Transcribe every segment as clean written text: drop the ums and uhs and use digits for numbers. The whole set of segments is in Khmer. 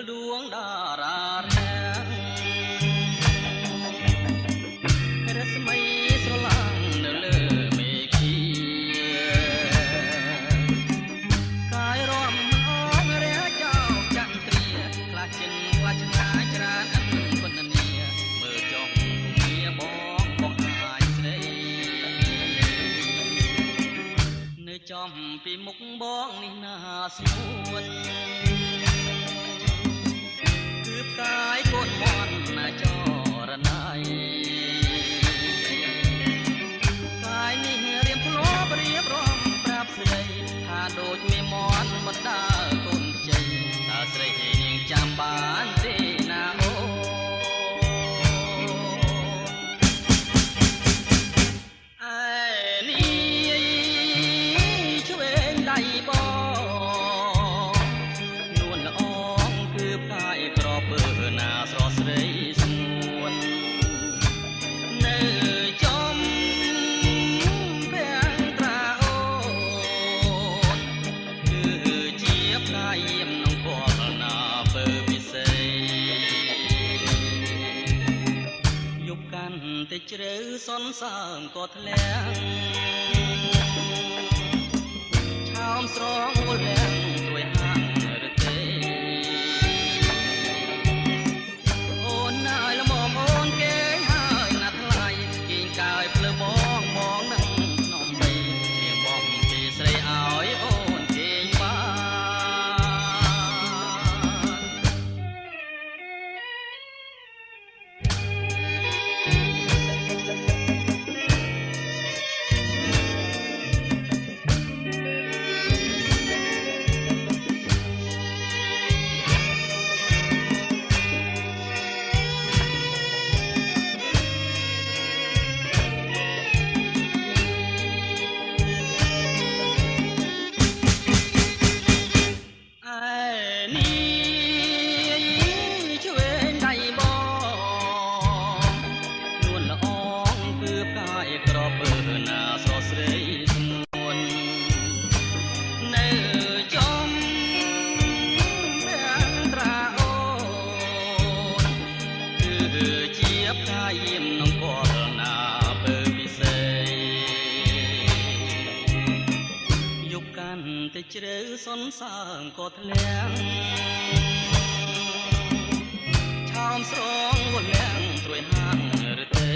ដួងតារារាំងរស្មីស្រឡាំងនៅលើមេឃាកាយរំអងរះចោលចន្ទ្រាខ្លាចចិនខ្លាចឆ្ងាយច្រើនអិនពន្ធនាមើលចុះមាបងបងអាចស្រីនៅចំពីមុខបងនេះណាស្មួនគឺផ្កាយកូនមន់ណាចរណៃកាយនេះរៀមធ្លាប់រៀបរំប្រាប់ស្រីថាដូចមានមន់បណ្ដាកូនខ្ចីតើស្រីនាងចាំបានទេណាអូអែនេះឆ្វេងដៃបងនួនល្អងគឺផ្កាយក្រពើណាស្រស់ស្រីស្ងួននៅចំពាំងត្រាអូនគឺជាផ្កាយយាមនងគាល់ណាពើពិសេសយប់កាន់តែជ្រៅសន្សើមក៏ធ្លាក់ឆោមស្រងវល់លាំងត្រួយហាងរទេអូនណាយល្មមអូនគេហើយណាស់ថ្លៃគេងកាយភ្លើបងបងនឹងភ្នំបីច្រៀងបងពីស្រីឲ្យអូនគេងបានជ្រៅសន្សើមក៏ធ្លាក់ឆោមស្រងវល់លាំងត្រួយហាងរទេ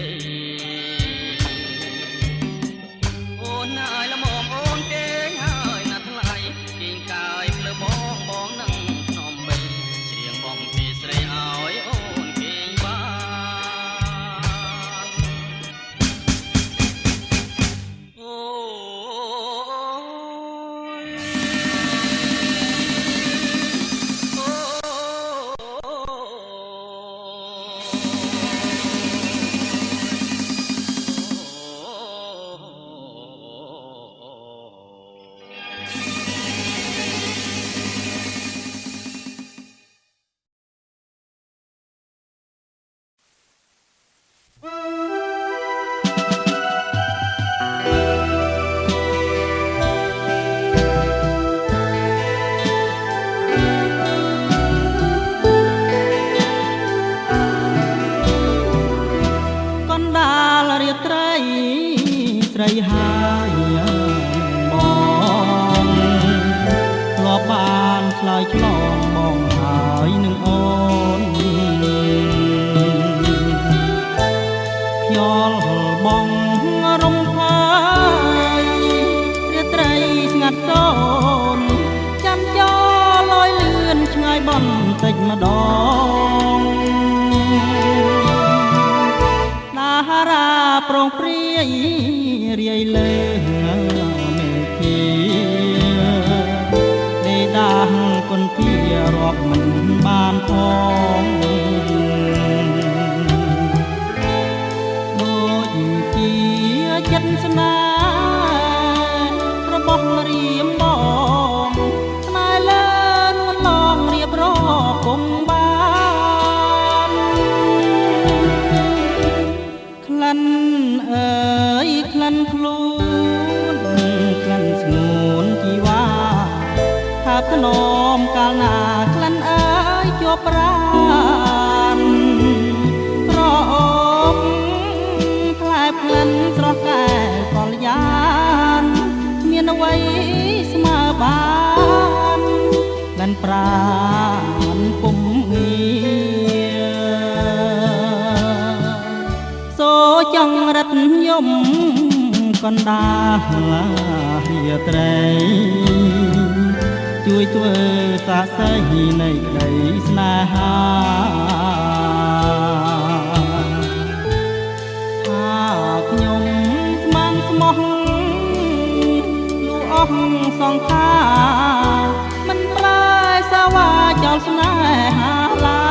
អូនណាយល្មមអូនគេងហើយណាស់ថ្លៃគេងកាយភ្លើបងបងនឹងភ្នំបីច្រៀងបងពីស្រីឲ្យអូនគេងបានអូស្រីហើយបងធ្លាប់បានឆ្លើយឆ្លងបងហើយនឹងអូនខ្យល់បងរំខាយរាត្រីស្ងាត់សូនចាំចោលលយលឿនឆ្ងាយបន្តិចម្ដងតារាប្រងព្រាយរាយលើមេឃាដេដាស់គុនធារាប់មិនបានផងដូចជាចិត្តស្នេហ៍របស់រៀមបងផ្នែលើនួនឡងរៀបរាប់គង់បានក្លិនអើយក្លិនខ្លួនក្លិនស្ងួនជីវ៉ាថាភ្នំកាលណាក្លិនអើយជា ប់ប្រានក្រអូបផ្លែផ្លិនស្រស់កែកលយានមានអ្វីស្មើបានក្លិនប្រានពុំងារសូចង់រត់យំកណ្ដាលរាត្រីជួយធ្វើសាស័យនៃក្តីស្នេហាថាខ្ញុំស្មងស្មោះលូអស់សង្ខារមិនប្រែសាវាចោលស្នេហាឡើយ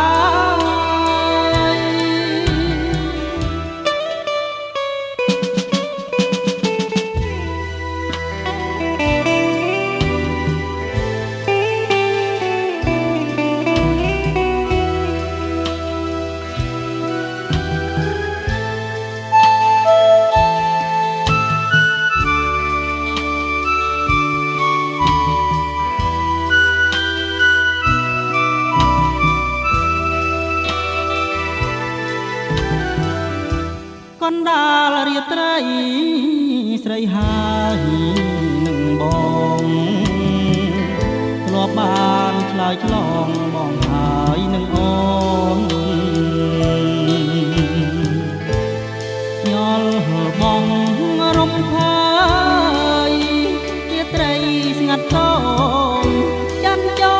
កណ្ដាលរាត្រីស្រីហើយនឹងបងធ្លាប់បានឆ្លើយឆ្លងបងហើយនឹងអូនញ៉ល់បងរំភើយរាត្រីស្ងាត់សូមចាំចោ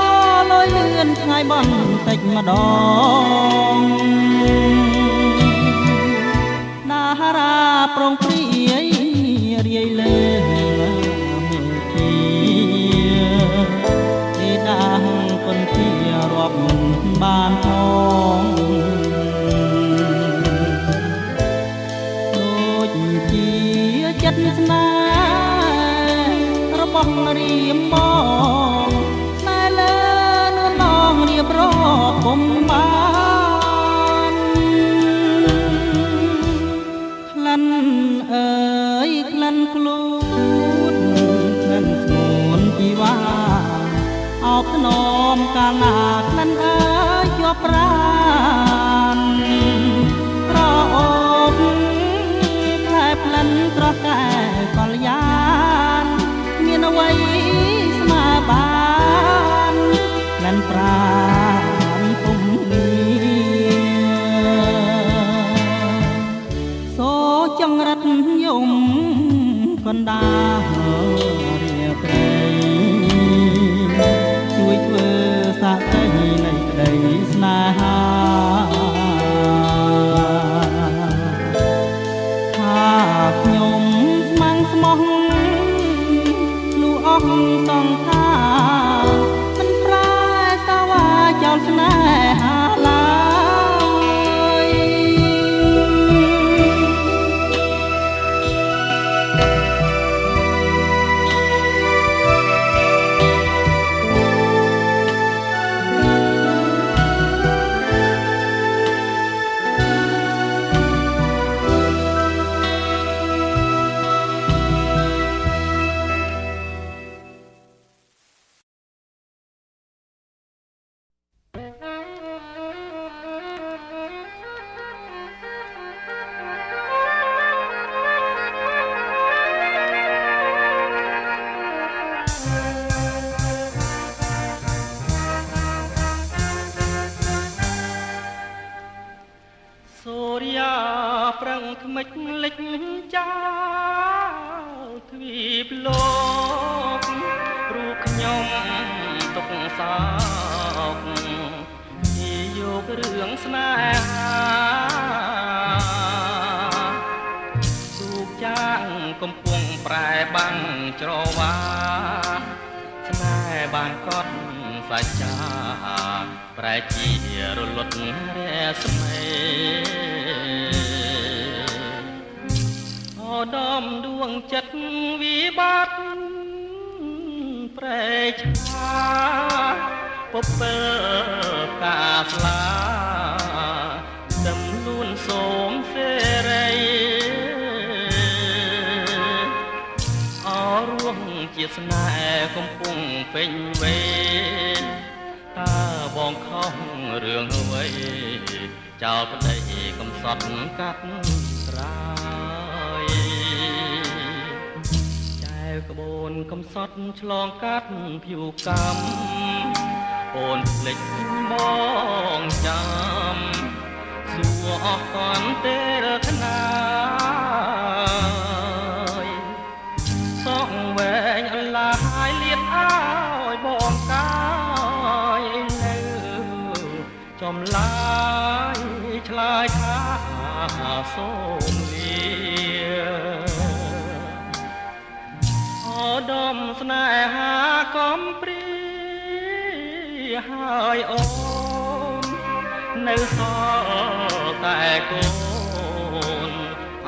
លលយលឿនថ្ងៃបន្តិចម្ដងតារាប្រងព្រាយរាយលេមេធាទេដាងពន្ធារាប់បានផងដូចជាចិត្តស្នេហ៍របស់រៀមបងស្នេហ៍លើនួននងរៀបរាប់ពុំបានក្លិនអើយក្លិនខ្លួនក្លិនស្ងួនជីវ៉ាអោបថ្នមកាលណាក្លិនអើយជាប់ប្រានក្រអូបផ្លែផ្លិនស្រស់កែកលយានមានអ្វីស្មើបានក្លិនប្រានពុំងារសូចង្រិតយំកណ្ដាលរាត្រីជួយធ្វើសាស័យនៃក្តីស្នេហាថាខ្ញុំស្មងស្មោះលូអស់សង្ខារមិនប្រែសាវាចោលស្នេហាឡើយសូរិយាប្រឹងថ្មិចលិចចោលទ្វីបលោករូបខ្ញុំទុកសោកនិយោគរឿងស្នេហាទូកចាងកំពុងប្រែបាំងច្រវាស្នេហ៍បានកត់សច្ចាប្រែជារលត់រស្មីអូដំដួងចិត្តវិបត្តិប្រែឆាពពិលកាស្លាដំលួនសូមសេរីអរួមជាស្នេហ៍កំពុងពេញវេតើប បងខំរឿងអ្វីចោលប្តីកំសត់កាត់ត្រាយចែវក្បូនកំសត់ឆ្លងកាត់ភៀវកម្មអូនភ្លេចបងចាំសួរអស់កន់ទេរកណាយសងវែងអន្លាយលៀបអើយបងកាយនៅចំឡាយឆ្លើយថាសូមលាអូដំស្នេហាកំព្រាហើយអូននៅសល់តែកូន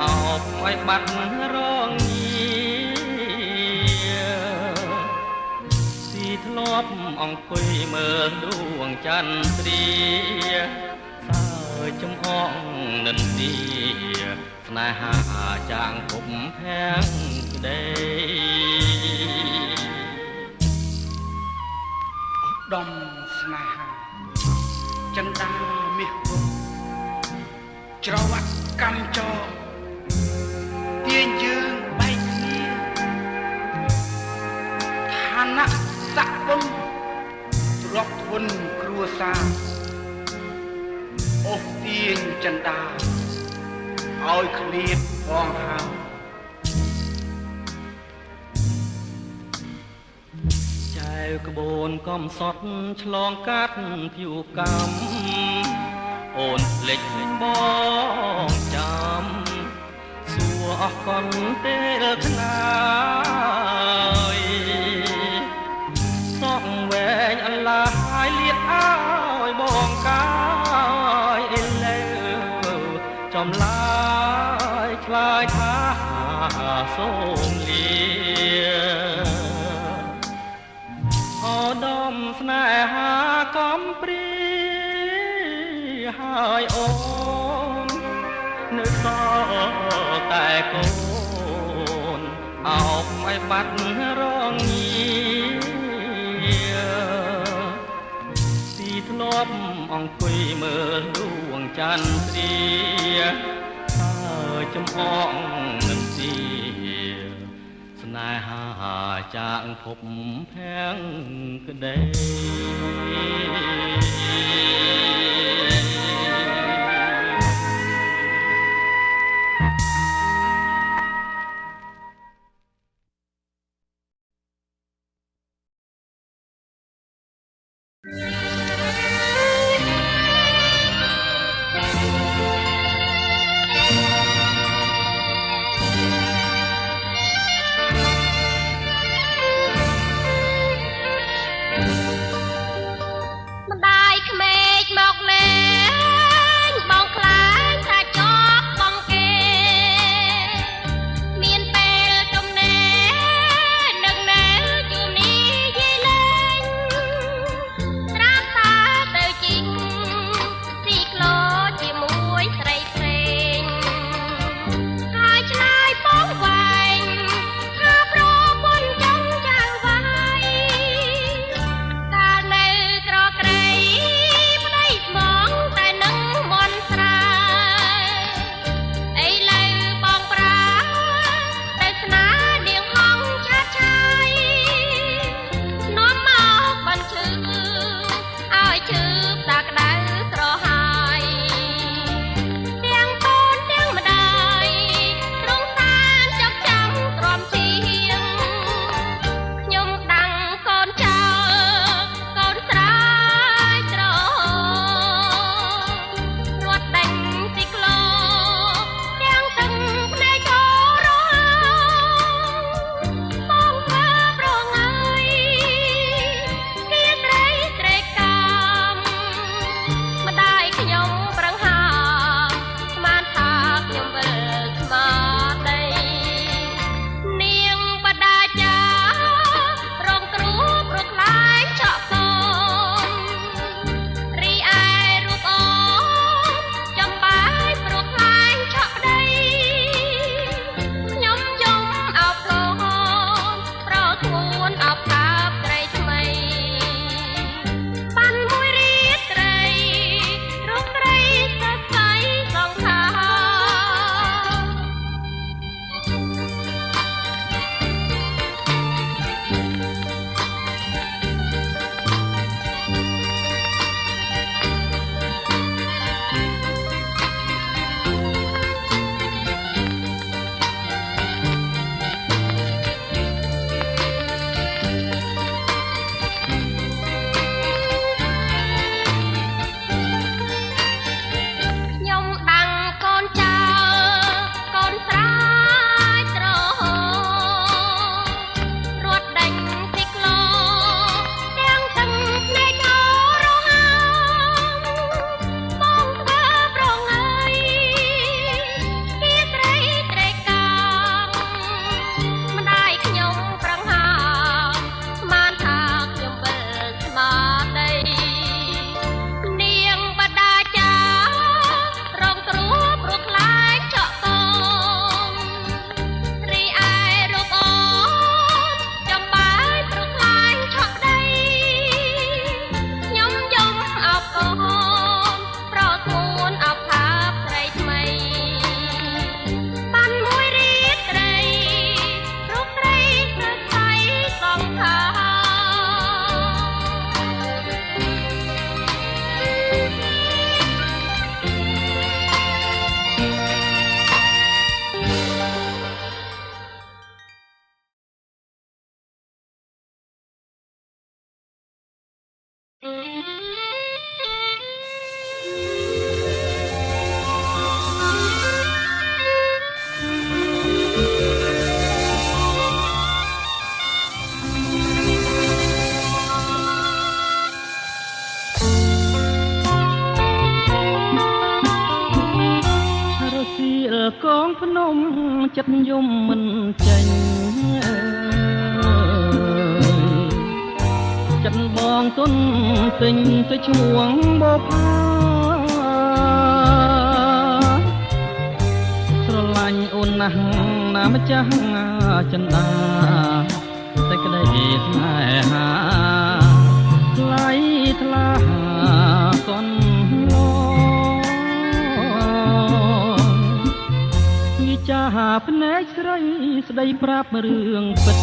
អោបឲ្យបាត់រងស៊ីធ្លាប់អង្គុយមើលដួងចន្ទ្រាសើចំអងនិន្ទាស្នេហាចាងភពភាំងក្ដីដំស្នេហាចិនដាមាសវងច្រវាក់កម្មចរទាញយើងបែកគ្នាឋានៈស័ក្តិបុណ្យទ្រព្យធនគ្រួសារអូសទាញចិនដាឲ្យឃ្លាតផងហើយចែវក្បូនកំសត់ឆ្លងកាត់ភៀវកម្មអូនភ្លេចបងចាំសួរអស់កន់ទេរកណាយសក់វែងអន្លាយលៀបអើយបងកាយឥឡូវចំឡាយឆ្លើយថាសូមលាអូដំស្នេហាកំព្រាហើយអូននៅសល់តែកូនអោបឲ្យបាត់រងទីធ្លាប់អង្គុយមើលដួងចន្ទ្រាហើយចំអងនឹងទីស្នេហាចាងភពភាំងក្ដីម្ដាយក្មេកមក កងភ្នំចិត្តយំមិនចេញចិត្តបងទុនទិញទៅឈ្មោះបបស្រឡាញ់អូនណាស់ណាម្ចាស់ចិន្តាតែក្តីស្នេហាថ្លៃថ្លាសន់ឡងចាភ្នែកស្រីស្ដីប្រាប់រឿងពិត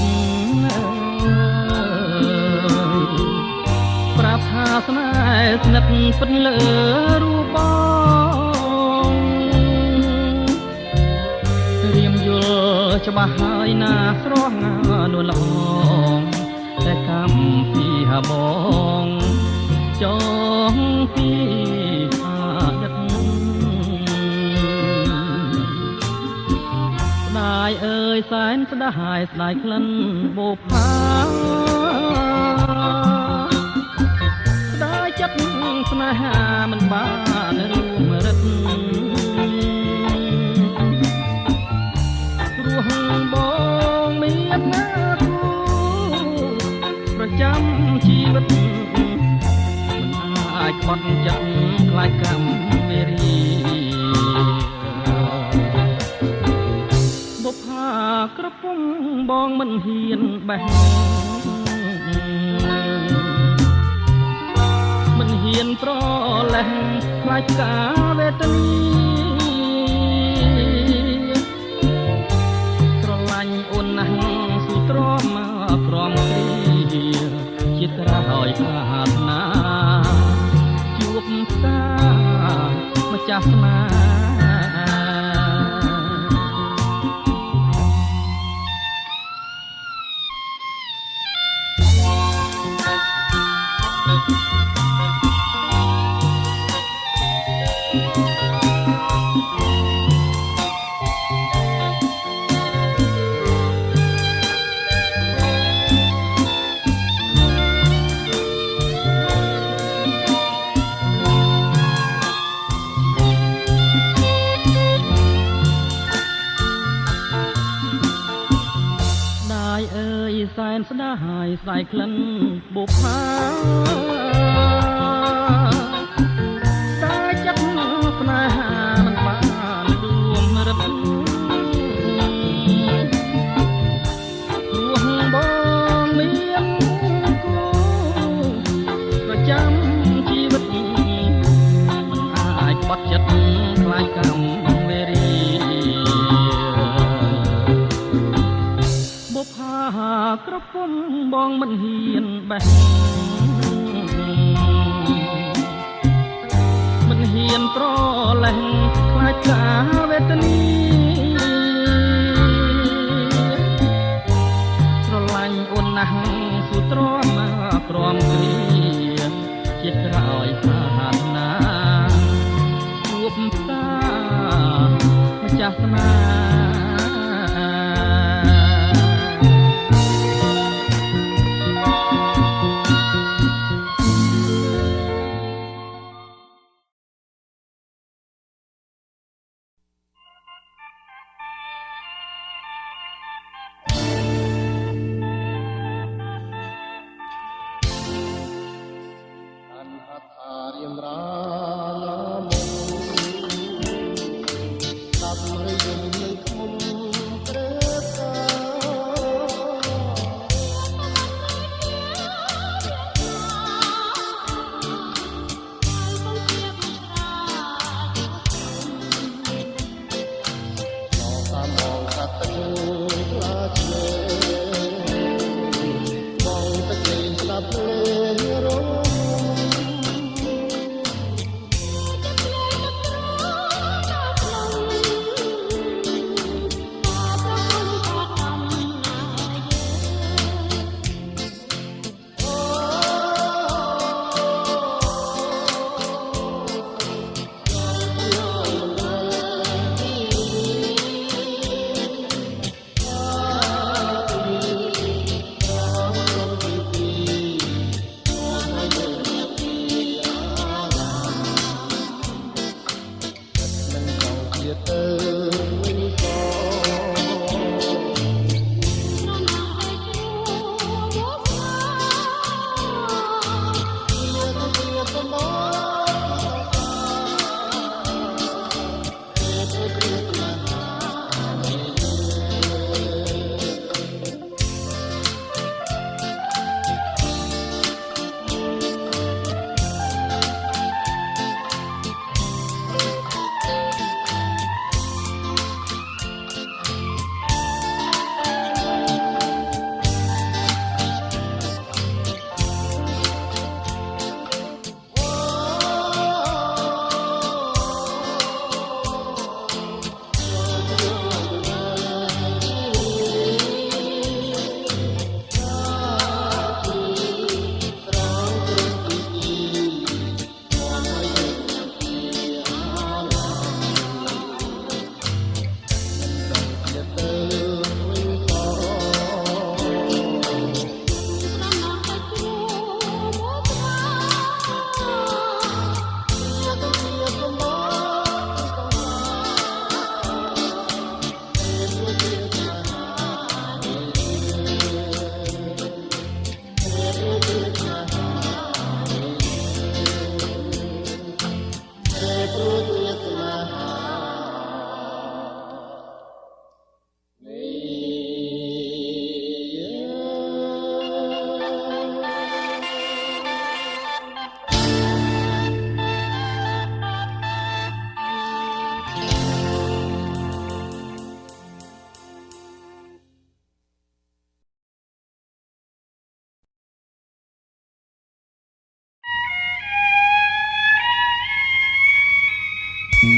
ប្រាប់ថាស្នេហ៍ស្និទ្ធពិតលើរូបបងរៀមយល់ច្បាស់ហើយណាស្រស់នួនល្អតែកម្មពីហបងចងពីអាដិតស្ដាយអើយសែនស្ដាយស្ដាយក្លិនបូផាស្ដាយចិត្តស្នេហាមិនបានរួមរិទ្ធរស់បងមានណាគូប្រចាំជីវិតមិនអាចបត់ចិត្តខ្លាចកម្មវេរីបុប្ផាក្រពុំបងមិនហ៊ានបេះមិនហ៊ានប្រលេះខ្លាចការវេទនីស្រឡាញ់អូនណាស់ស៊ូទ្រាំក្រំគ្រាជាក្រោយប្រាថ្នាជួបផ្សារម្ចាស់ស្នេហ៍សែនស្ដាយស្ដាយក្លិនបុប្ផាស្ដាយចិត្តស្នេហាមិនបានរួមរិទ្ធរស់បងមានគូប្រចាំជីវិតមិនអាចបត់ចិត្តខ្លាចកម្មវេរីក្រពុំបងមិនហ៊ានបេះមិនហ៊ានប្រលេះខ្លាចការវេទនីស្រឡាញ់អូនណាស់ស៊ូទ្រាំក្រំគ្រាជាក្រោយប្រាថ្នាជួបផ្សារម្ចាស់ស្នេហ៍រៀមរាឡាមុនស្ដាប់ហើយយំនៅឃុំព្រឹកកាតាមមកកាត់ទៅខ្លាចលេបងទឹកលេងស្ដាប់លេងរងទៅ អ្វ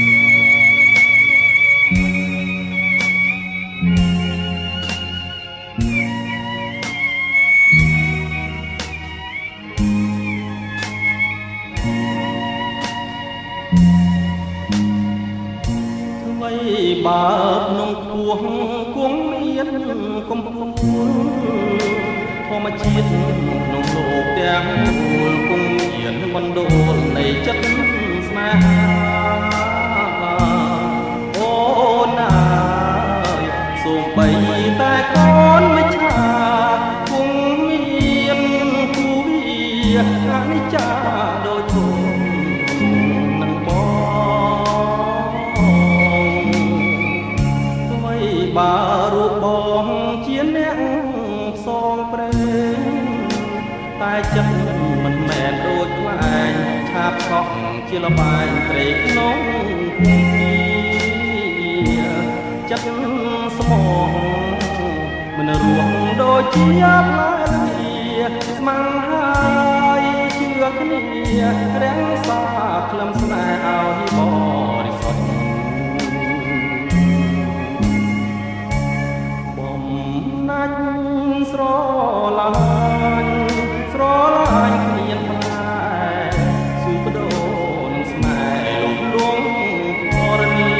ីបើក្នុងពោះគង់មានកំពួនធម្មជាតិក្នុងលោកទាំងមូលគង់មានបណ្ដូលនៃចិត្តស្នេហាអូនអើយសូម្បីតែកូនមិនឆាគង់មានគូវាអនិច្ចាដូចធំនឹងបើរូបបងជាអ្នកផ្សងព្រេងតែចិត្តមិនមែនដូចខ្លែងឆាបខកជាលបែងព្រៃក្នុងភូមិចិត្តស្មោះមិនរស់ដូចជាផ្លែលាស្មងហើយជឿគ្នារាំងសាក្លឹមស្នេហ៍ឲ្យបរិសុទ្ធណាច់ស្រឡាញ់គ្មានផ្លែស៊ឺបដូរនឹងស្នេហ៍លំលងធរណី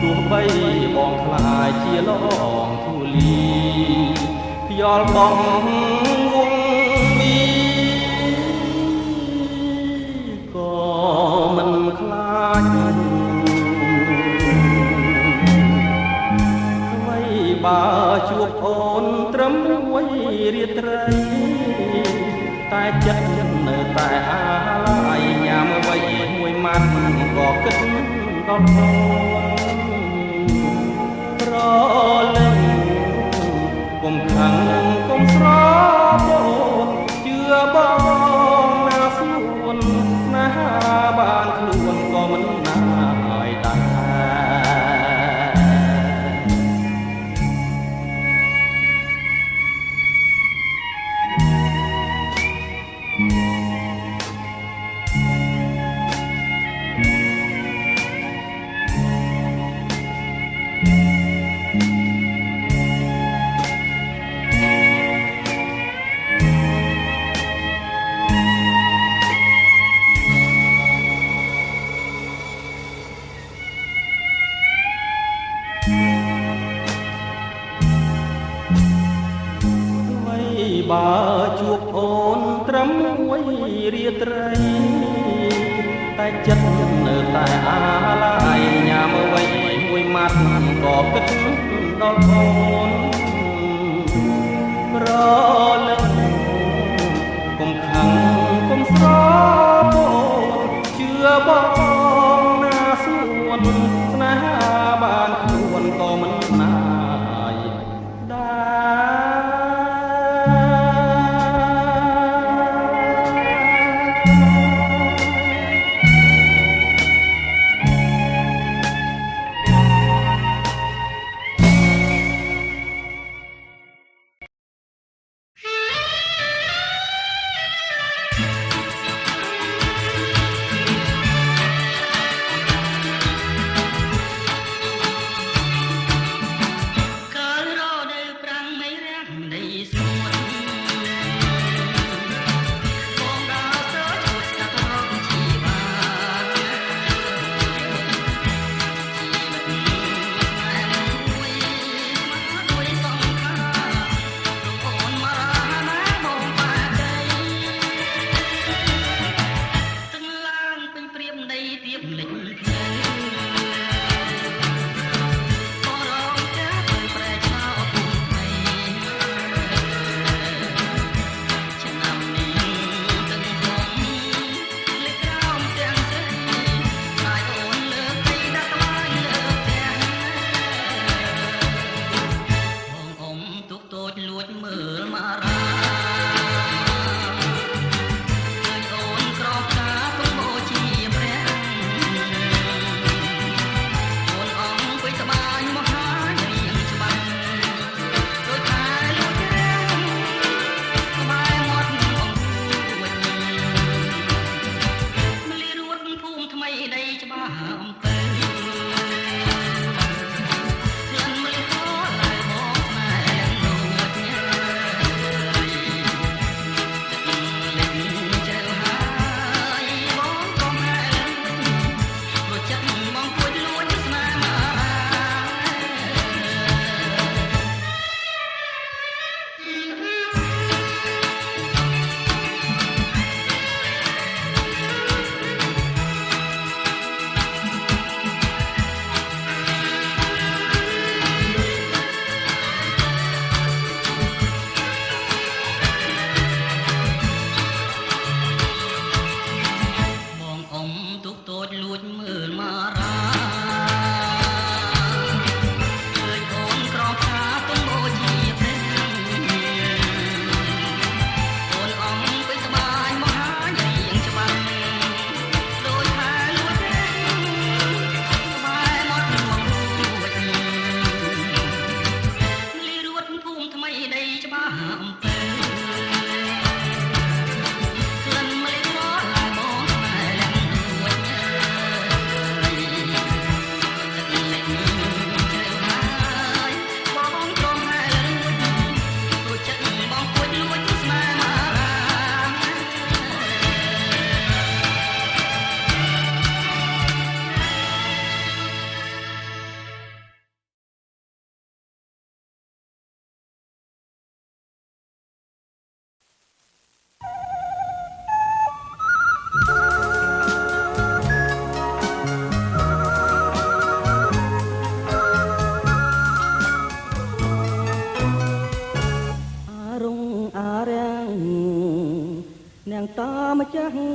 ទោះបីបងខ្លាចជាលងធូលីខ្យល់បងវងវីក៏មិនខ្លាចបើជួបអូនត្រឹមមួយរាត្រីតែចិត្តនៅតែអាឡ័យញ៉ាំអ្វីមួយម៉ាត់ក៏គិតដល់អូនប្រលឹងកុំខឹងកុំស្របអូនជឿបងណាស្នួនណាបានខ្លួនក៏មិនណាយតាបើជួបអូនត្រឹមមួយរាត្រីតែចិត្តនៅតែអាឡ័យញ៉ាំអ្វីមួយម៉ាត់ក៏គិតដល់អូនប្រលឹងកុំខឹងកុំស្របអូនជឿបងណាស្នួនស្នេហាបានខ្លួនក៏មិនណាយដែរ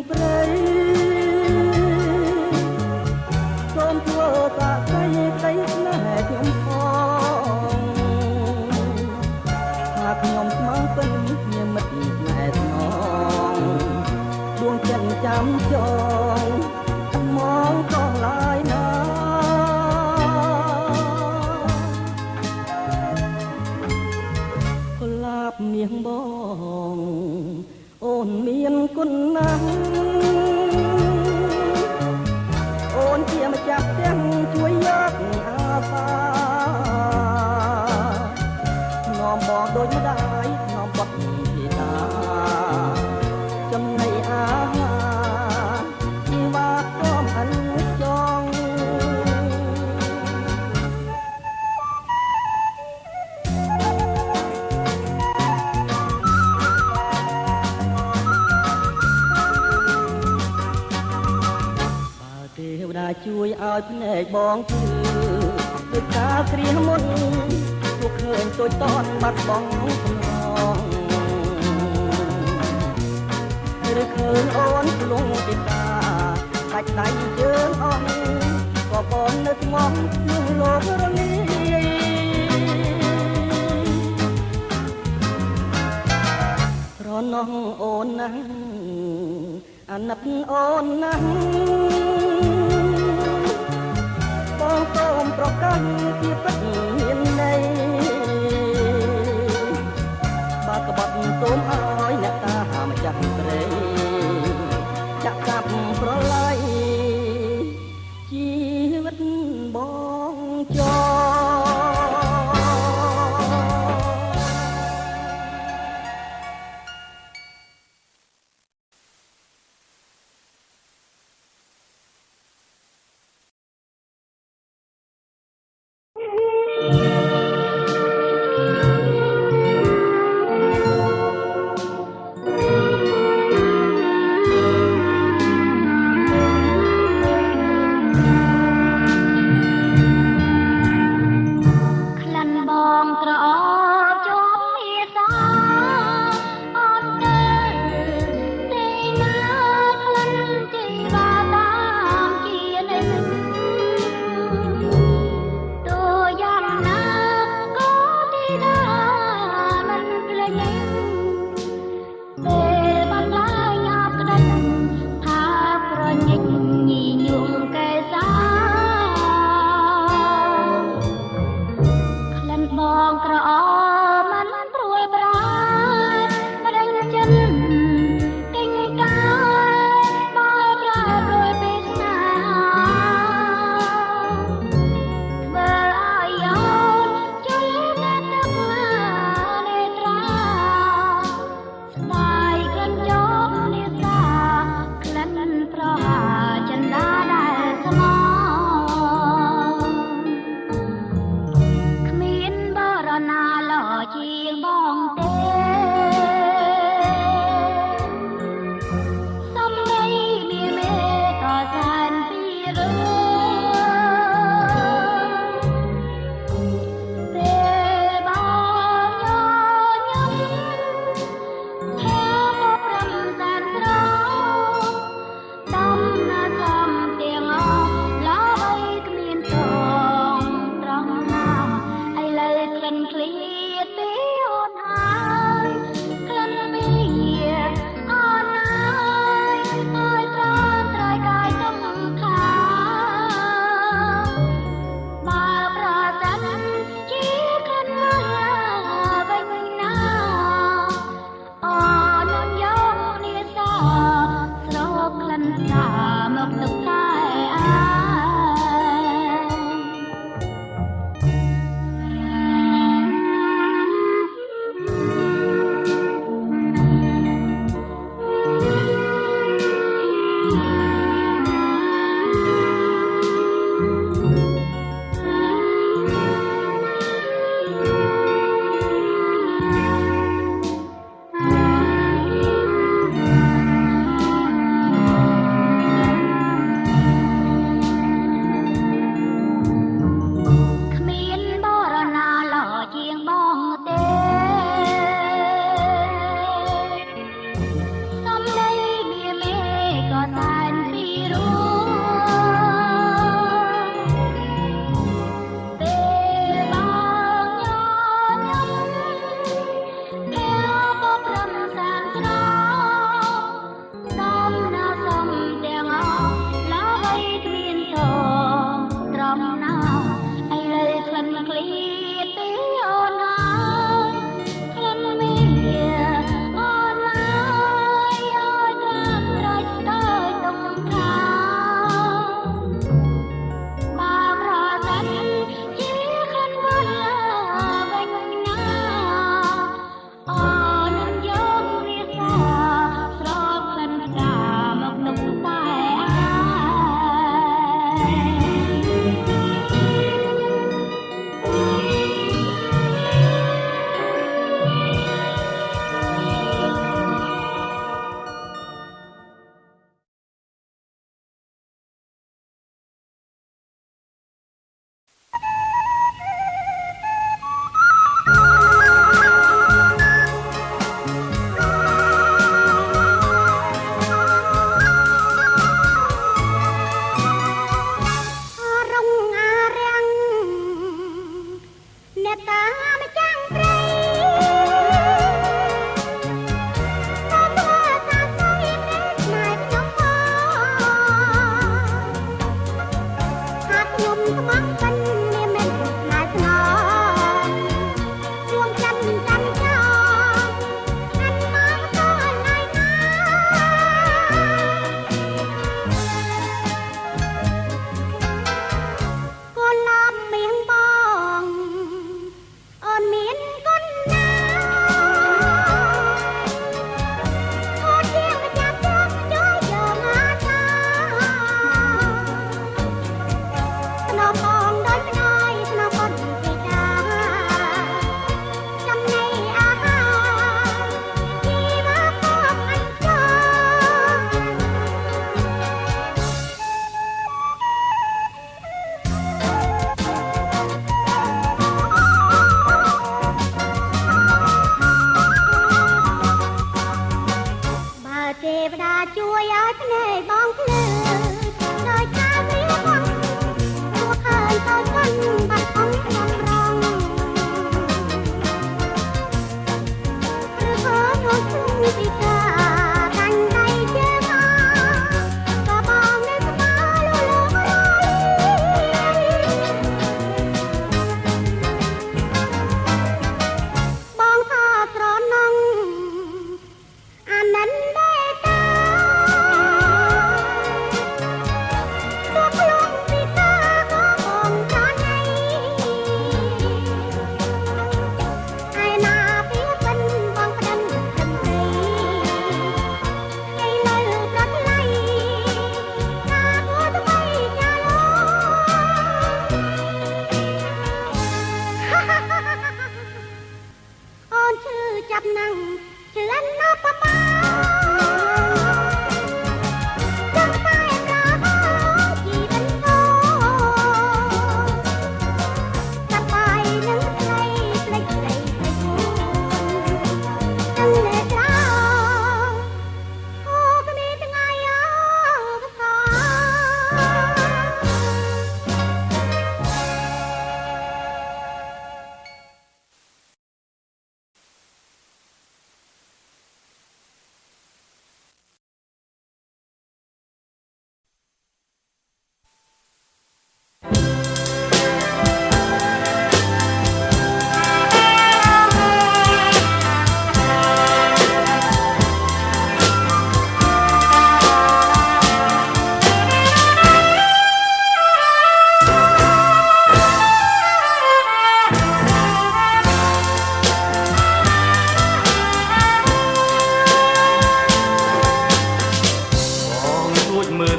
ព្រៃសូមធ្វើសាក្ដីក្ដីស្នេហ៍ខ្ញុំផងថាខ្ញុំស្មើពេញជាមិត្តស្នេហ៍ស្នងដួងចិត្តចាំចងមកកងឡាយណាកុលាបមាសបងអូនមានគុណណាស់អូនជាម្ចាស់ផ្ទះជួយយកអាសានាំបងដូចម្ដាយនាំបាត់ពីតាចំណៃអាហារជីវ៉ាቶምអញ្ចងទេវតាជួយឲ្យភ្នែកបងគឺដូចកាលគ្រាមុនពួកឃើញតូចតន់បាត់បង់សំរងឬឃើញអូនផ្លងពីតាដាច់ដៃជើងអស់ក៏បងនៅស្ងំនឹងលោករលាយរនងអូនណាស់អាណិតអូនណាស់បងសូមប្រកាសជាពិតមានន័យបើក្បត់សូមឲ្យអ្នកតាម្ចាស់ព្រៃចាក់កាប់ប្រឡាយជីវិតបងចោ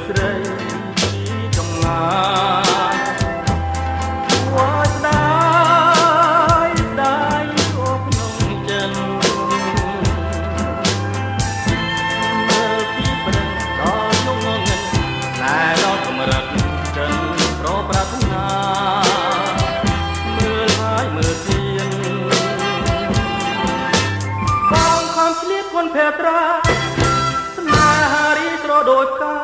ស្រីចំងាយវត្តស្ដាយស្ដាយអូក្នុងចិនមើលពីព្រឹងដល់យំងងឹងតែដល់កម្រិតចិនប្រប្រាថ្នាមើលហើយមើលទៀតបងខំឆ្លៀតคนភេត្រាស្នេហារីស្រដូចផ្កា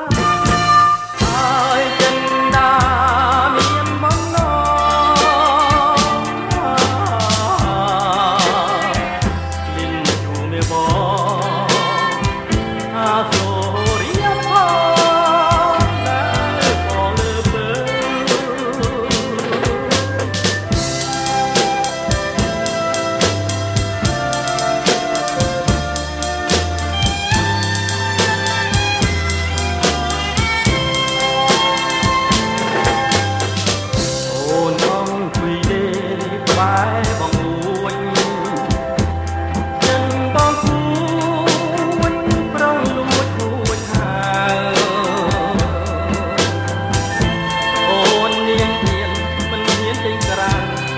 ហើយចិនដាមានបំណងលិនជួមេបងអាសូរីយ៉ាផងដែលបងលើពើ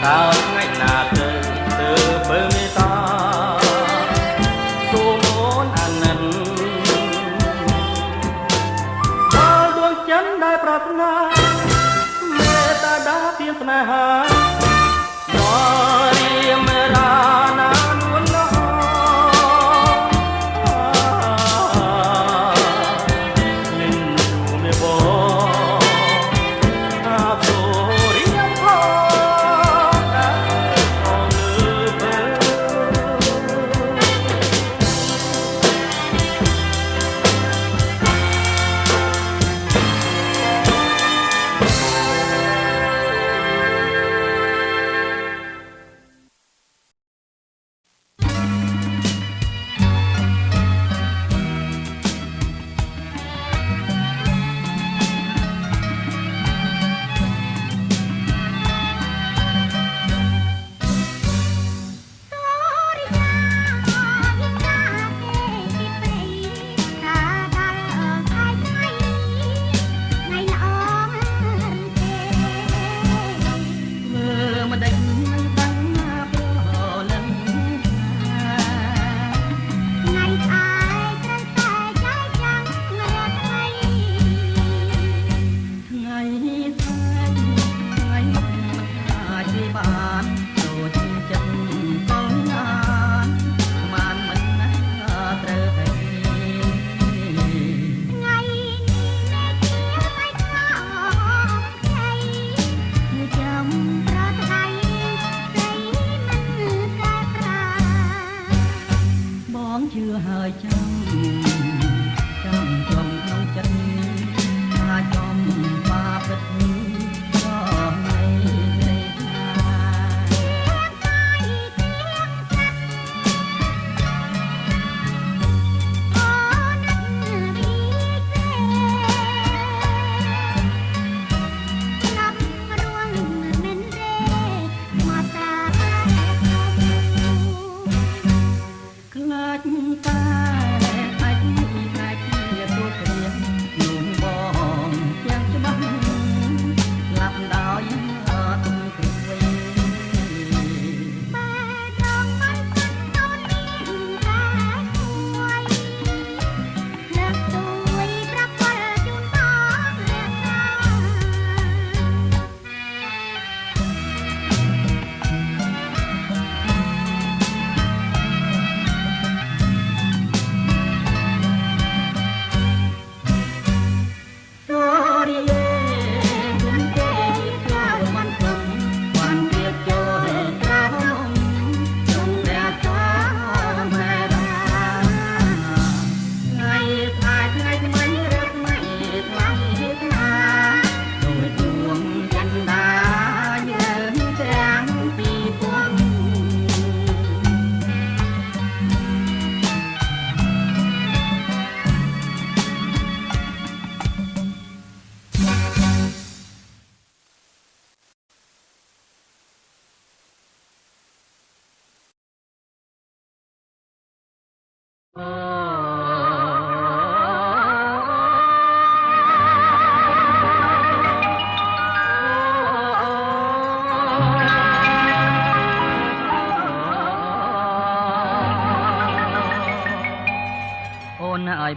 តើថ្ងៃណាទៅបើមេតាសូមអូនអាណិនដល់ដួងចិនដែលប្រាថ្នាមេត្តាដាពៀនស្នេហាដល់រៀមរាណានួនល្អលិនជួមេបងអាសូរីយ៉ាផង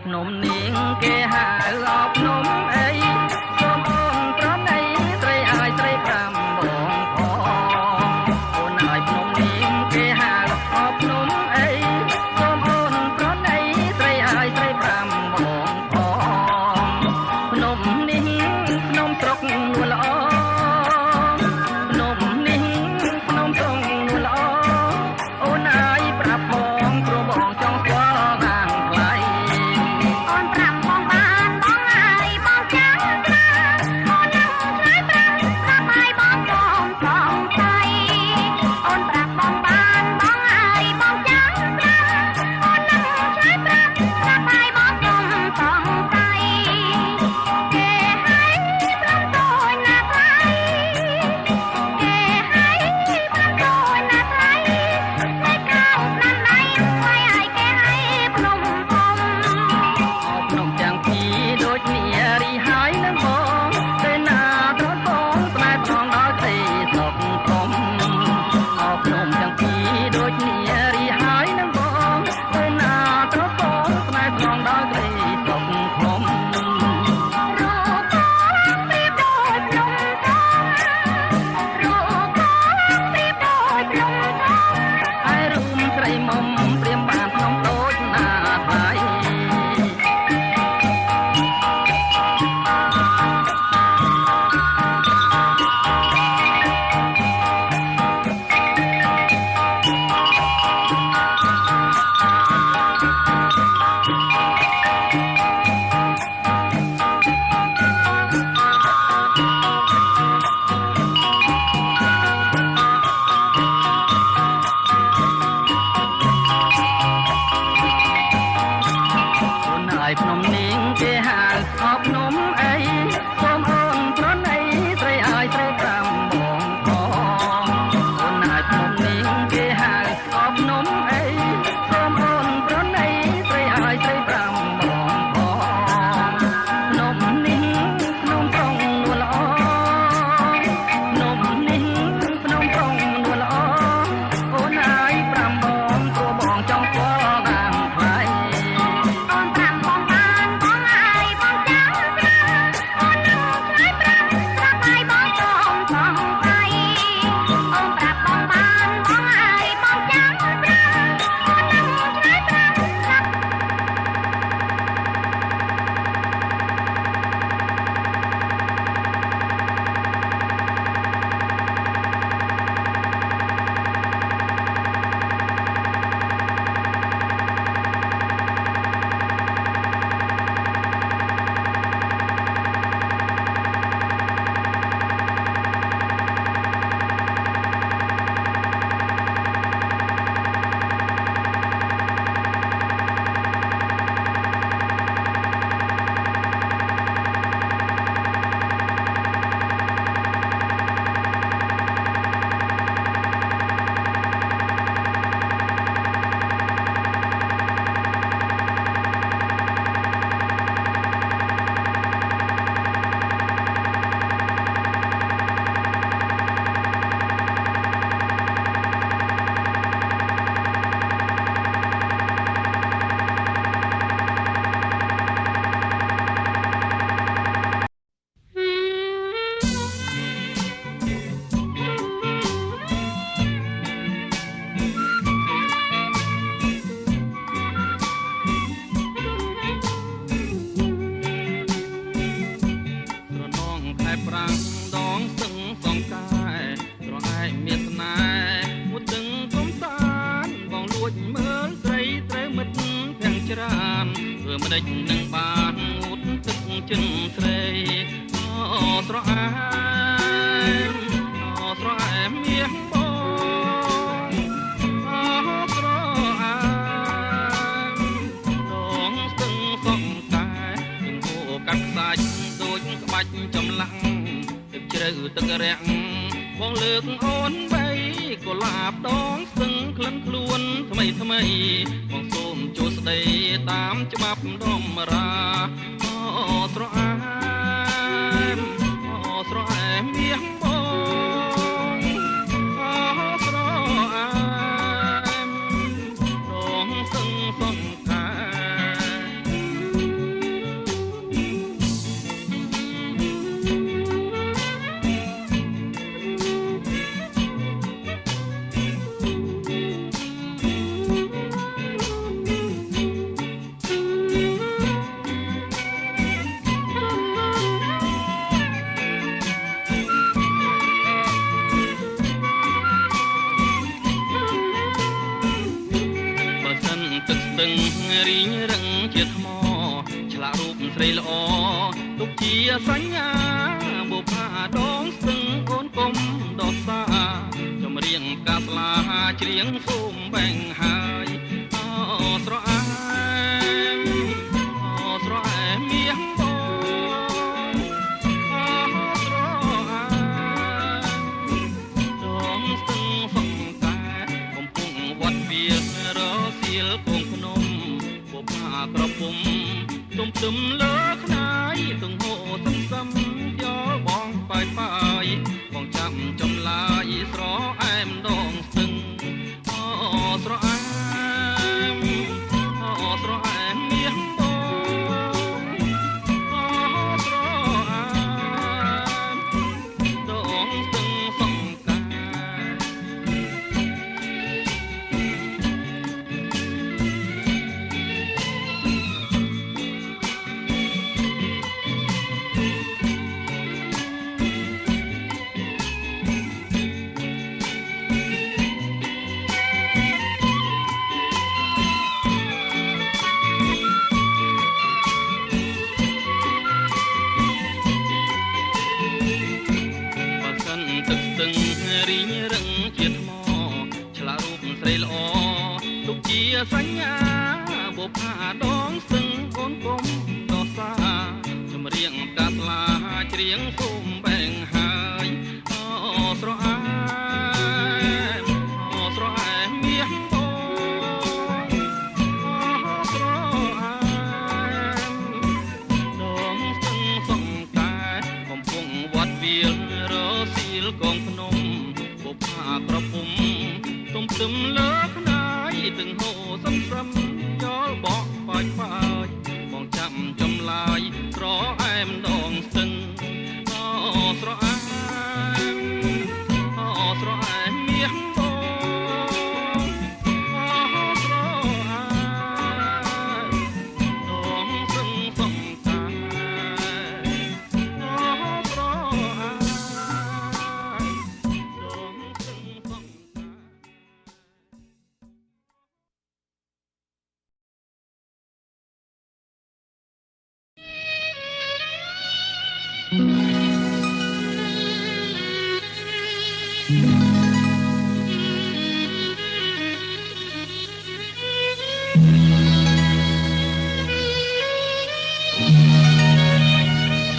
ភ្នំនាងគេហៅអោភ្នំអីសូមអូនប្រណីត្រីអាយត្រី5បងអូនហើយភ្នំនាងគេហៅអោភ្នំអីសូមអូនប្រណីត្រីអាយត្រី5បងភ្នំនេះភ្នំស្រុកនួនល្អភ្នំនេះភ្នំត្រង់នួនល្អអូនហើយប្រាប់បងព្រោះបងចង់ស្គាល់ហាងថ្លៃអូនប្រាប់បងបានបងហើយបងចាំប្រាអូននឹងឆ្លើយប្រាប្រាប់ឲ្យបងបងផងใจអូនប្រាប់បងបានបងហើយបងចាំប្រាអូននឹងឆ្លើយប្រាប្រាប់ឲ្យបងបងផងใจគេឲ្យប្រំតូចណាស់ថ្លៃគេឲ្យប្រំតូចណាស់ថ្លៃតែកោបណាស់ណៃថ្លៃឲ្យគេឲ្យភ្នំធំអោភ្នំទាំងពីរដូចនារីហើយនឹងបងទៅណាត្រង់បងស្នេហ៍ត្រង់ដល់ទីសុខធំអោភ្នំទាំងពីរដូចនារីហើយនឹងបងទៅណាត្រង់បងស្នេហ៍ត្រង់ដល់ទីសុខធំរូបបងប្រៀបដូចភ្នំធំរូបបងប្រៀបដូចភ្នំធំហើយរូបស្រីមុំព្រាមបានភ្នំដូចណាថ្លៃអូនហើយភ្នំនាងគេហៅអោភ្នំអីសូមអូនប្រណីត្រីឲ្យត្រី5បងអូនហើយភ្នំនាងគេហៅអោភ្នំអីសូមអូនប្រណីត្រីឲ្យត្រី5បងភ្នំនេះភ្នំត្រង់នួនល្អភ្នំនេះភ្នំត្រង់នួនល្អអូនហើយ5បងព្រោះបងចង់ស្គាល់ហាងថ្លៃអូន5បងបានបងហើយបងចាំប្រាអូននឹងឆ្លើយប្រាប្រាប់ឲ្យបងផងផងใจអូនប្រាប់បងបានបងហើយបងចាំប្រាអូននឹងឆ្លើយប្រាប្រាប់ត្រនងខែប្រាំងដងស្ទឹងសងកាយត្រឯងមានស្នេហ៍មួយទឹងកំសាន្តបងលួចមើលស្រីត្រូវមិត្តទាំងច្រើនធ្វើមិនដេចនឹងបានងូតទឹកចិនស្រីអូស្រអែមអូស្រអែមមាសបងអូស្រអែមដងស្ទឹងសងកាយជំហរកាត់ខ្សាច់ដូចក្បាច់ចម្លាក់ទឹកជ្រៅទឹករាំងបងលើកអូនបីកុលាបដងស្ទឹងក្លិនខ្លួនថ្មីថ្មីបងសូមជួស្ដីតាមច្បាប់ធម្មតាអូស្រអែមអូស្រអែមមាសបងអូស្រអែមដងស្ទឹងសងកាយ រីងរឹងជាថ្មឆ្លាក់រូបស្រីល្អទុកជាសញ្ញាបុប្ផាដងស្ទឹងអូនកុំដោះសាចម្រៀងកាស្លាច្រៀងសូមបែងហើយស្រអែមស្រអែមមាសបងស្រអែមដងស្ទឹងសង្កែកំពុងវត្តវាលរសៀលគងភ្នំបុប្ផាក្រពុំទុំទឹមលើខ្នាយទាំងហូសឹមសឹមយកបងបាយបាយបងចាំចំឡាយស្រអែមដងស្ទឹងស្រអែមស្រអែមមាសបងស្រអែមដងស្ទឹងសង្កែរីងរឹងជាថ្មឆ្លាក់រូបស្រីល្អទុកជាសញ្ញាបុប្ផាដងស្ទឹងអូនកុំដោះសាចម្រៀងកាស្លាច្រៀងសូមបែងហើយស្រអែមស្រអែមមាសបងស្រអែមដងស្ទឹងសង្កែកំពុងវត្តវាលរសៀលកងភ្នំបុប្ផាក្រពុំទុំទឹមលើខ្នាយទាំងហូសឹមសឹមយកបកបាយបាយបងចាំចំឡាយស្រអែមដងស្ទឹងស្រអែមស្រអែមមាសបងស្រអែមដងស្ទឹងសង្កែស្រអែម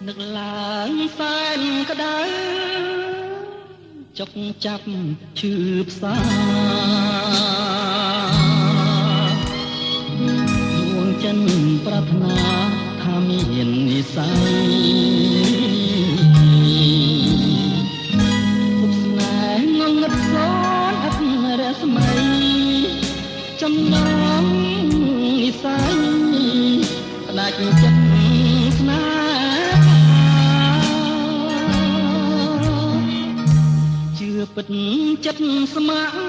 នឹកឡើងសែនក្តៅចុកចាប់ឈឺផ្សាដួងចិនប្រាថ្នាថាមាននិស័យទុកស្នេហ៍ងងឹតសនអត់រស្មីចំណងនិស័យផ្ដាច់ចិត្តស្នេហ៍ជឿពិតចិត្តស្ម័គ្រ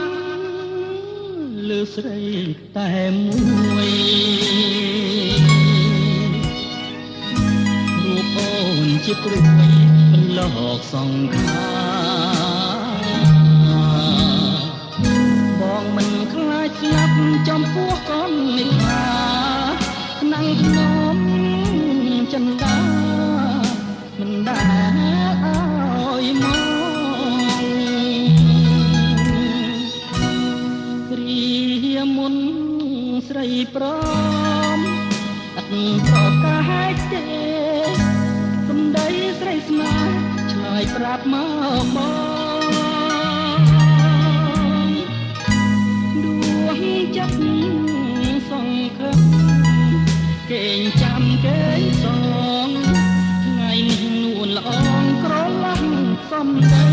លើស្រីតែមួយរូបអូនជាព្រួយបន្លកសង្ខាបងមិនខ្លាចស្លាប់ចំពោះកូននិខាណាំងភ្នំចិនដាមិនដែលឲ្យមកគ្រាមុនស្រីព្រមអត់ប្រកាសទេសំដីស្រីស្នេហ៍ឆ្លើយប្រាប់មកបងដួងចិត្តសង្ឃឹមកេងចាំកេងសងថ្ងៃនេះនួនល្អងក្រឡាស់សំដី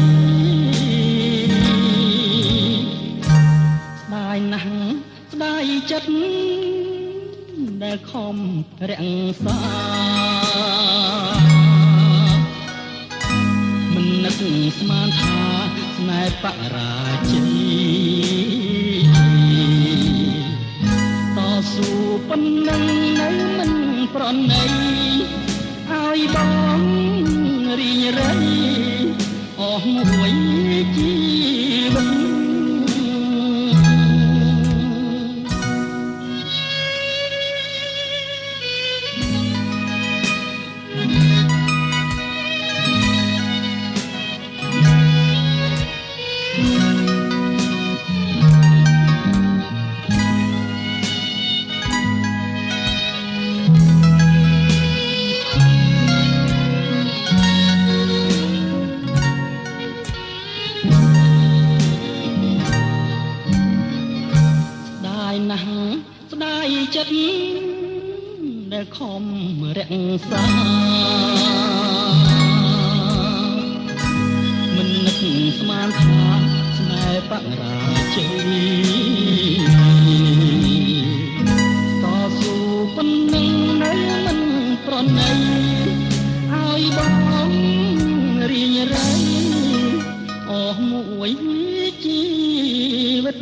ស្ដាយណាស់ស្ដាយចិត្តដែលខំរាំងសាមិននឹកស្មានថាស្នេហ៍បរាជ័យតស៊ូប៉ុណ្ណឹងនៅមិនប្រណីឲ្យបងរីងរៃអស់មួយជី ស្ដាយចិត្តដែលខំរក្សាមិននឹកស្មានថាស្នេហ៍បរាជ័យតស៊ូប៉ុណ្ណឹងនៅមិនប្រណីឲ្យបងរៀងរៃអស់មួយជីវិត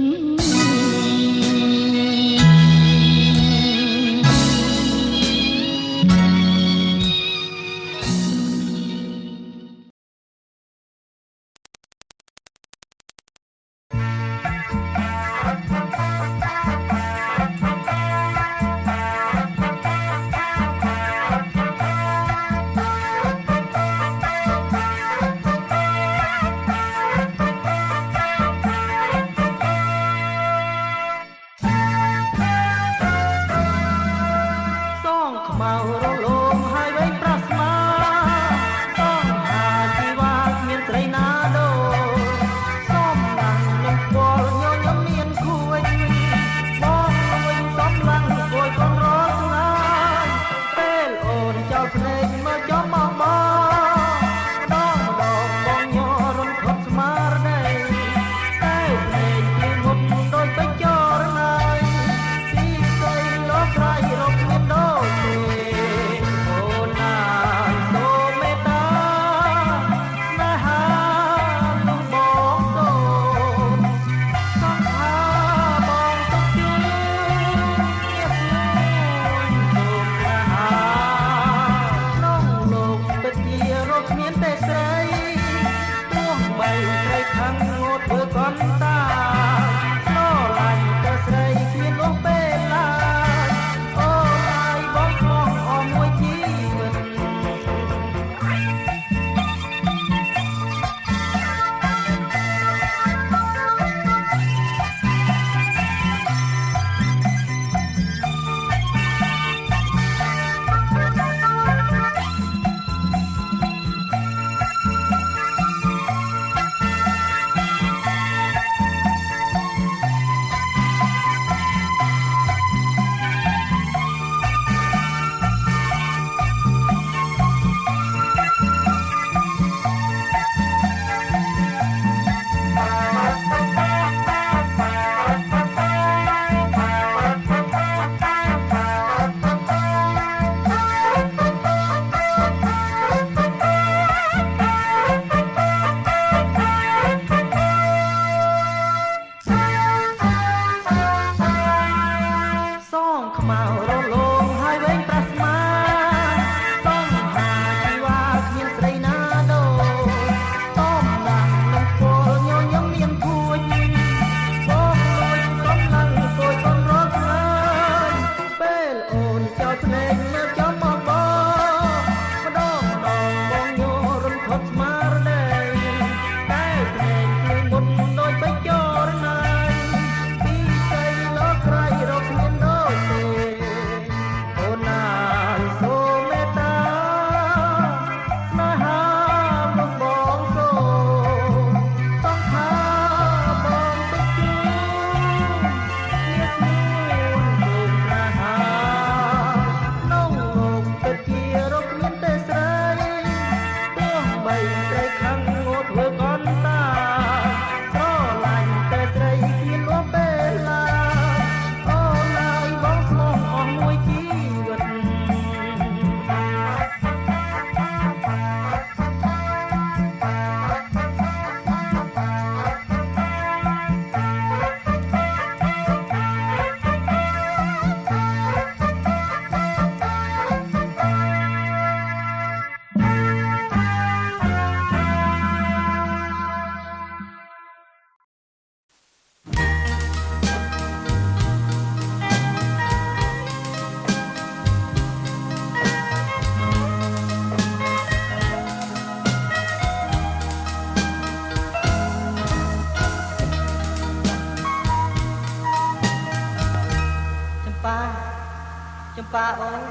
ចំប៉ាអូន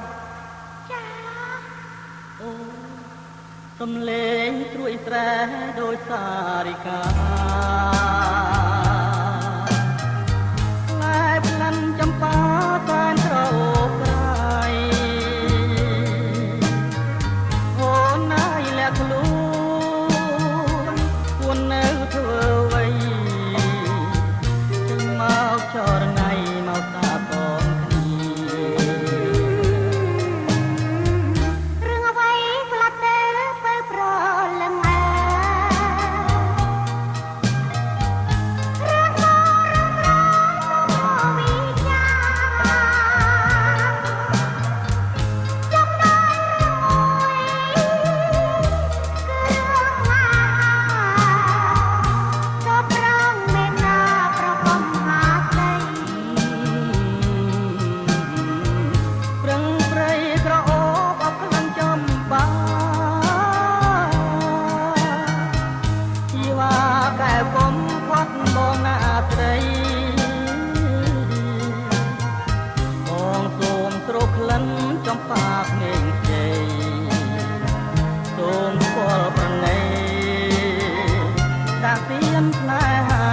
ចាអូសំលេងត្រួយត្រែដោយសារិកាផ្លែផ្លិនចំប៉ា ចំបាភ្នែកជ័យសូមស្គាល់ប្រណីដាក់ទៀនស្នេហា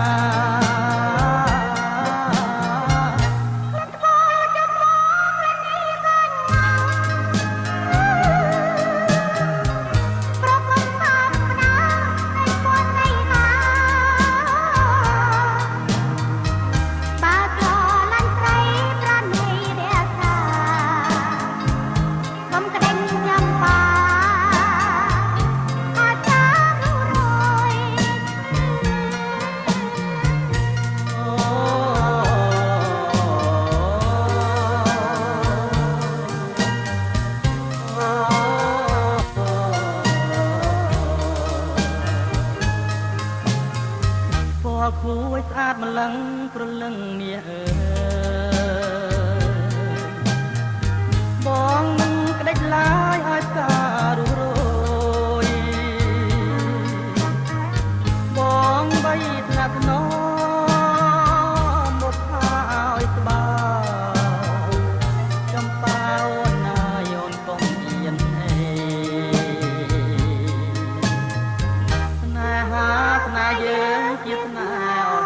គួយស្អាតម្លឹងព្រលឹងមាសអើយបងនឹងក្ដេចឡាយឲ្យផ្ការុះរយបងបីថ្នាក់ថ្នមមកផាឲ្យស្បើចំប៉ាអូនណាយអូនកុំអៀនអេស្នេហាស្នេហ៍យើងជាស្នេហ៍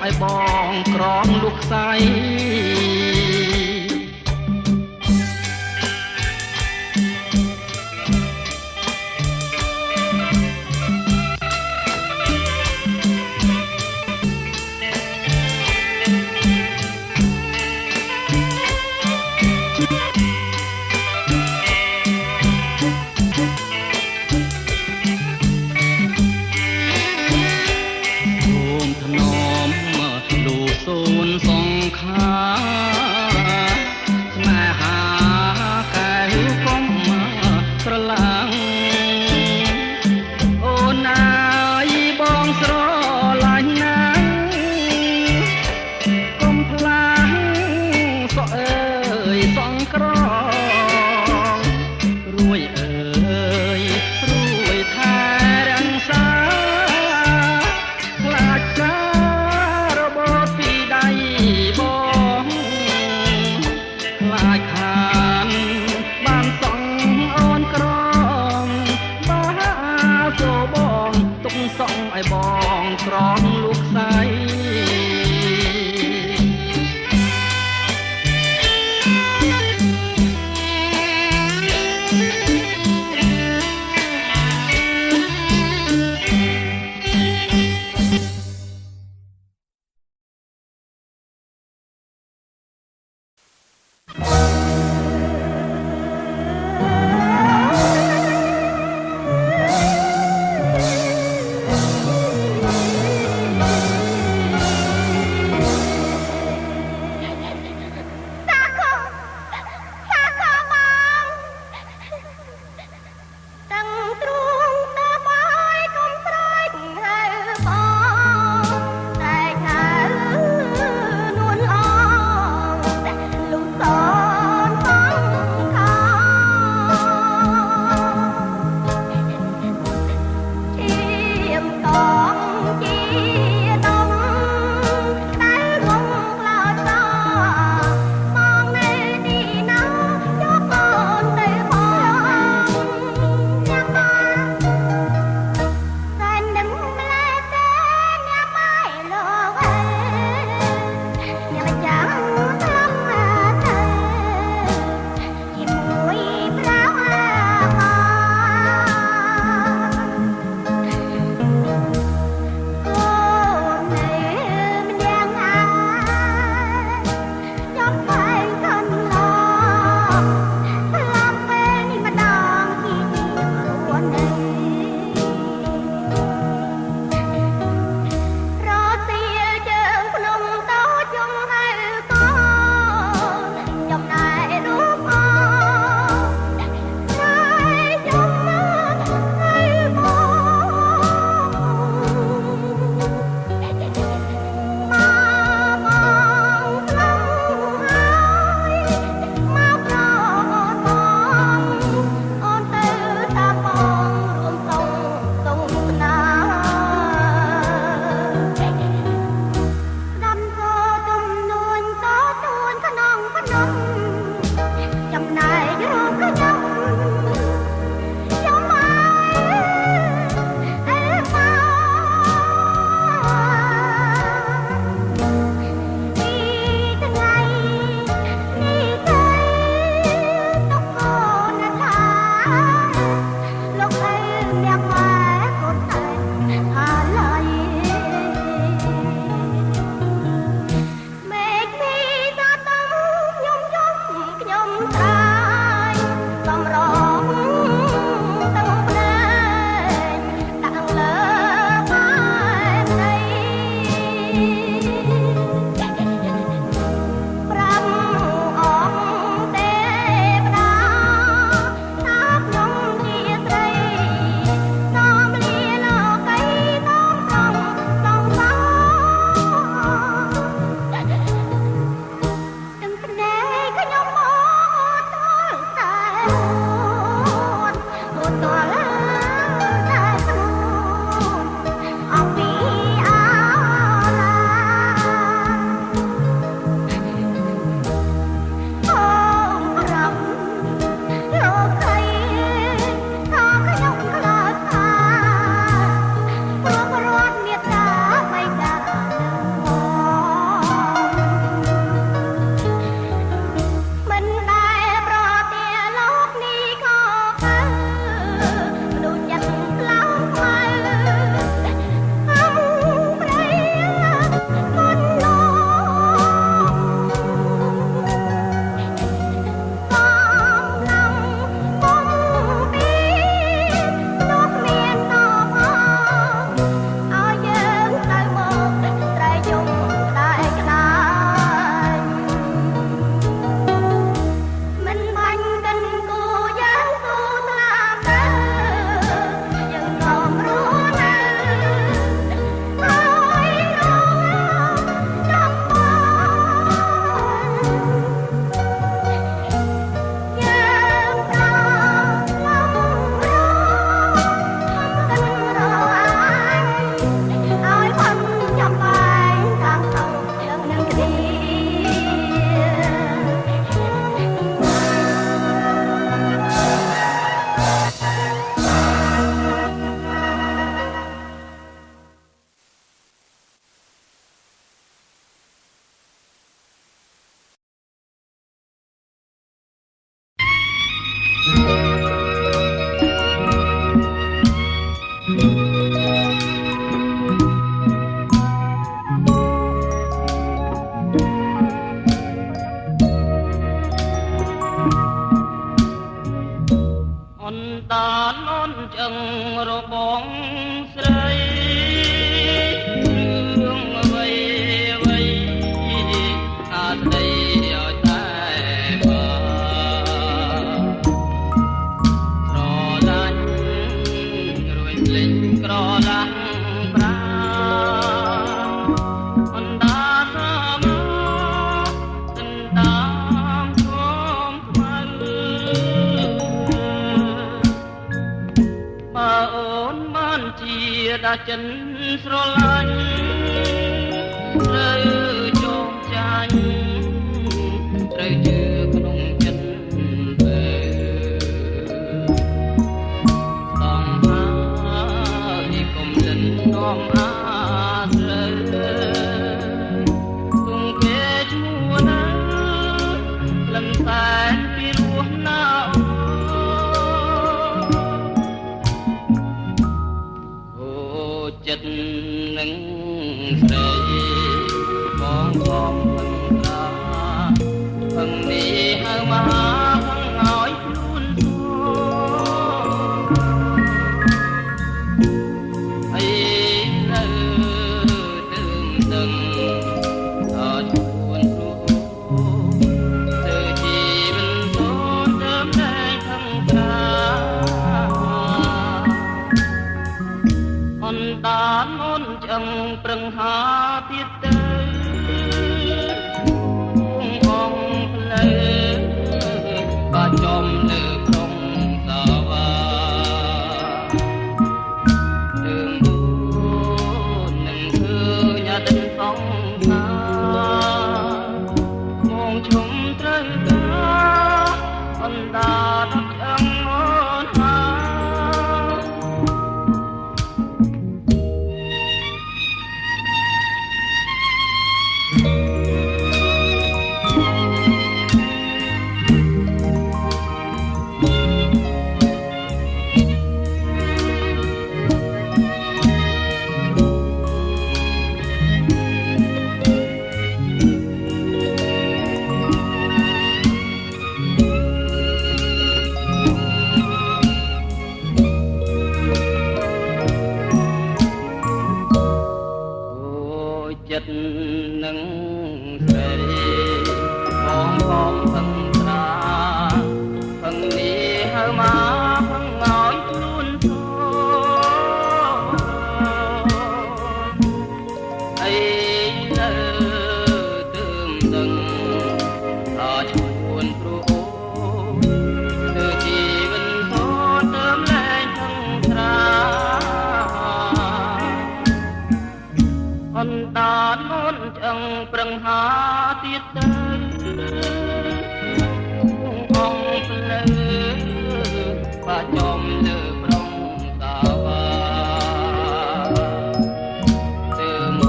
ឲ្យបងក្រងលុះខ្សែ ក្រ អនតានអូនចឹងរបងស្រីរឿងអ្វីអ្វីអាស្ដីឲ្យតែស្រឡាញ់រួយភ្លេចក្រឡាំងប្រាអនតាសាមកទឹកតាមធំថ្មបើអូនបានជាដាច់ចិនស្រឡាញ់ត្រូវចងចាញ់ត្រូវជឿក្នុងចិត្តต้องហើយកុំលិននាំអាស្រូវទុំគេឈ្មោះណាលំសែនពីរោះណាអូចិត្តនឹងស្រីបងបងពឹងប្រាពឹងនេះហៅមកពឹងឲ្យខ្លួនធូអីទៅទើមដឹងដល់ខ្លួនគ្រូទៅជីវិតសូនដើមតែខំប្រាអនតានអូនចឹងប្រឹងហាទៀតទៅបងផ្លូវបាចំលើក្រុងសាវារឿងអូននឹងឃើញអតីតសងខាមកឈុំត្រូវការអនតានចឹងអូនហា ចិត្តនឹងស្រីបងបងពឹងត្រាពឹងនេះហៅមកពឹងឲ្យខ្លួនធូរអីទៅទើមដឹងដល់ឈួនគ្រូទៅជីវិតសូនទើមលែងពឹងត្រាអនតានអូនចឹងប្រឹងហាទៀតទៅបងផ្លូវបាចំលើក្រុងសាវាទើម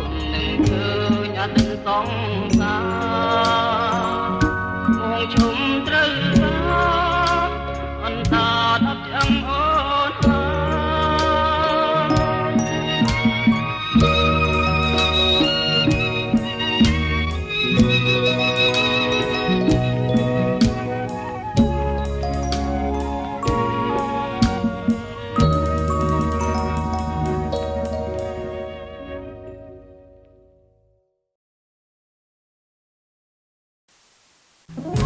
កនឹងឃើញអតីតសងខាមកឈុំត្រូវការអនតានចឹងអូនហា Thank